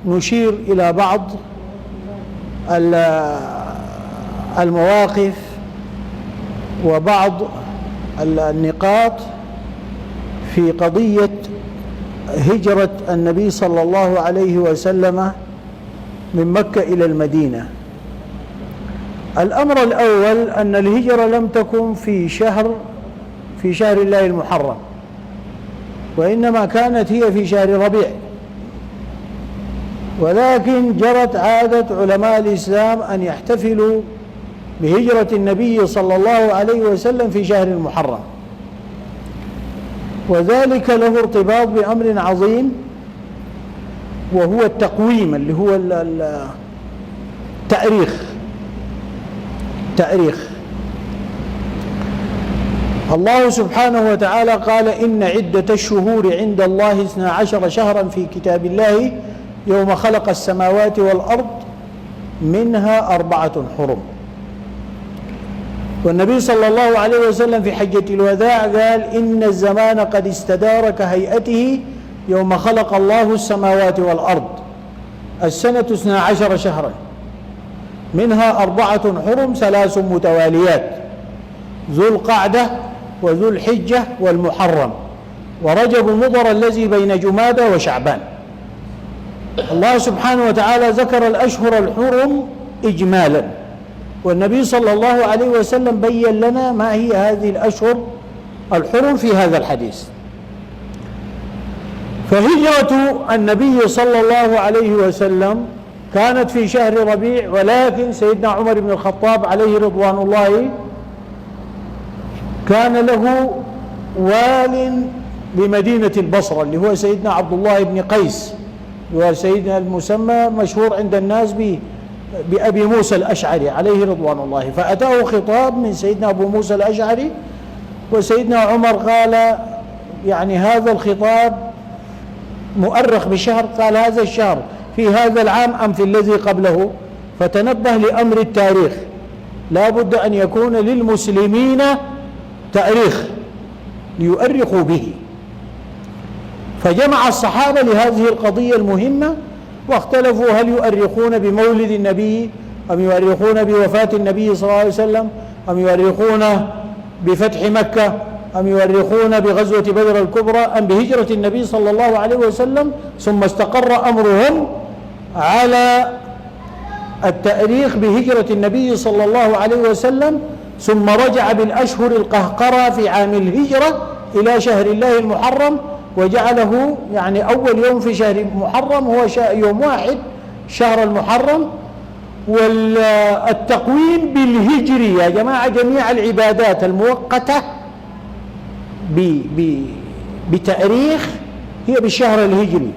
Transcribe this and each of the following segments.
نشير إلى بعض المواقف وبعض النقاط في قضية هجرة النبي صلى الله عليه وسلم من مكة إلى المدينة. الأمر الأول أن الهجرة لم تكن في شهر الله المحرم، وإنما كانت هي في شهر ربيع، ولكن جرت عادة علماء الإسلام أن يحتفلوا بهجرة النبي صلى الله عليه وسلم في شهر المحرم، وذلك له ارتباط بأمر عظيم، وهو التقويم اللي هو التأريخ. الله سبحانه وتعالى قال: إن عدة الشهور عند الله 12 شهرا في كتاب الله يوم خلق السماوات والأرض منها 4 حرم. والنبي صلى الله عليه وسلم في حجة الوداع قال: إن الزمان قد استدار كهيئته يوم خلق الله السماوات والأرض، السنة 12 شهرا منها 4 حرم 3 متواليات: ذو القعدة وذو الحجة والمحرم ورجب مضر الذي بين جمادى وشعبان. الله سبحانه وتعالى ذكر الأشهر الحرم إجمالا، والنبي صلى الله عليه وسلم بين لنا ما هي هذه الأشهر الحرم في هذا الحديث. فهجرة النبي صلى الله عليه وسلم كانت في شهر ربيع، ولكن سيدنا عمر بن الخطاب عليه رضوان الله كان له وال بمدينة البصرة اللي هو سيدنا عبد الله بن قيس، وسيدنا المسمى مشهور عند الناس بأبي موسى الأشعري عليه رضوان الله. فأتاه خطاب من سيدنا أبو موسى الأشعري، وسيدنا عمر قال: يعني هذا الخطاب مؤرخ بشهر، قال: هذا الشهر في هذا العام أم في الذي قبله؟ فتنبه لأمر التاريخ، لا بد أن يكون للمسلمين تاريخ ليؤرخوا به. فجمع الصحابة لهذه القضية المهمة، واختلفوا هل يؤرخون بمولد النبي أم يؤرخون بوفاة النبي صلى الله عليه وسلم أم يؤرخون بفتح مكة أم يؤرخون بغزوة بدر الكبرى أم بهجرة النبي صلى الله عليه وسلم. ثم استقر أمرهم على التأريخ بهجرة النبي صلى الله عليه وسلم، ثم رجع بالأشهر القهقرة في عام الهجرة إلى شهر الله المحرم، وجعله يعني أول يوم في شهر محرم هو يوم 1 شهر المحرم. والتقويم بالهجري يا جماعة، جميع العبادات المؤقتة بتاريخ هي بالشهر الهجري،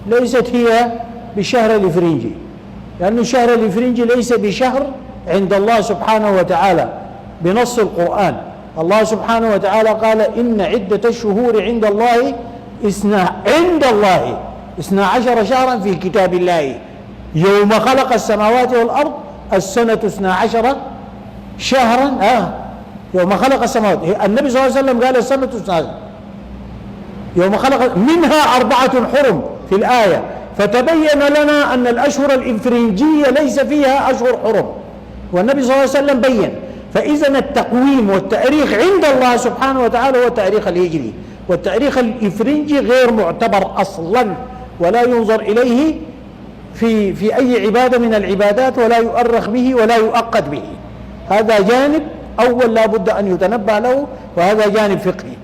ليست هي بالشهر الإفرنجي، لأن الشهر الإفرنجي ليس بشهر عند الله سبحانه وتعالى بنص القرآن. الله سبحانه وتعالى قال: إن عدة الشهور عند الله 12 شهرا في كتاب الله يوم خلق السماوات والأرض، السنة 12 شهرا يوم خلق السماوات. النبي صلى الله عليه وسلم قال السنة 12 يوم خلق منها 4 حرم في الآية، فتبين لنا أن الأشهر الإفرنجية ليس فيها أشهر حرم، والنبي صلى الله عليه وسلم بين. فإذن التقويم والتاريخ عند الله سبحانه وتعالى هو التاريخ الهجري، والتاريخ الإفرنجي غير معتبر أصلا، ولا ينظر إليه في أي عبادة من العبادات، ولا يؤرخ به ولا يؤقت به. هذا جانب أول لا بد أن يتنبه له، وهذا جانب فقهي.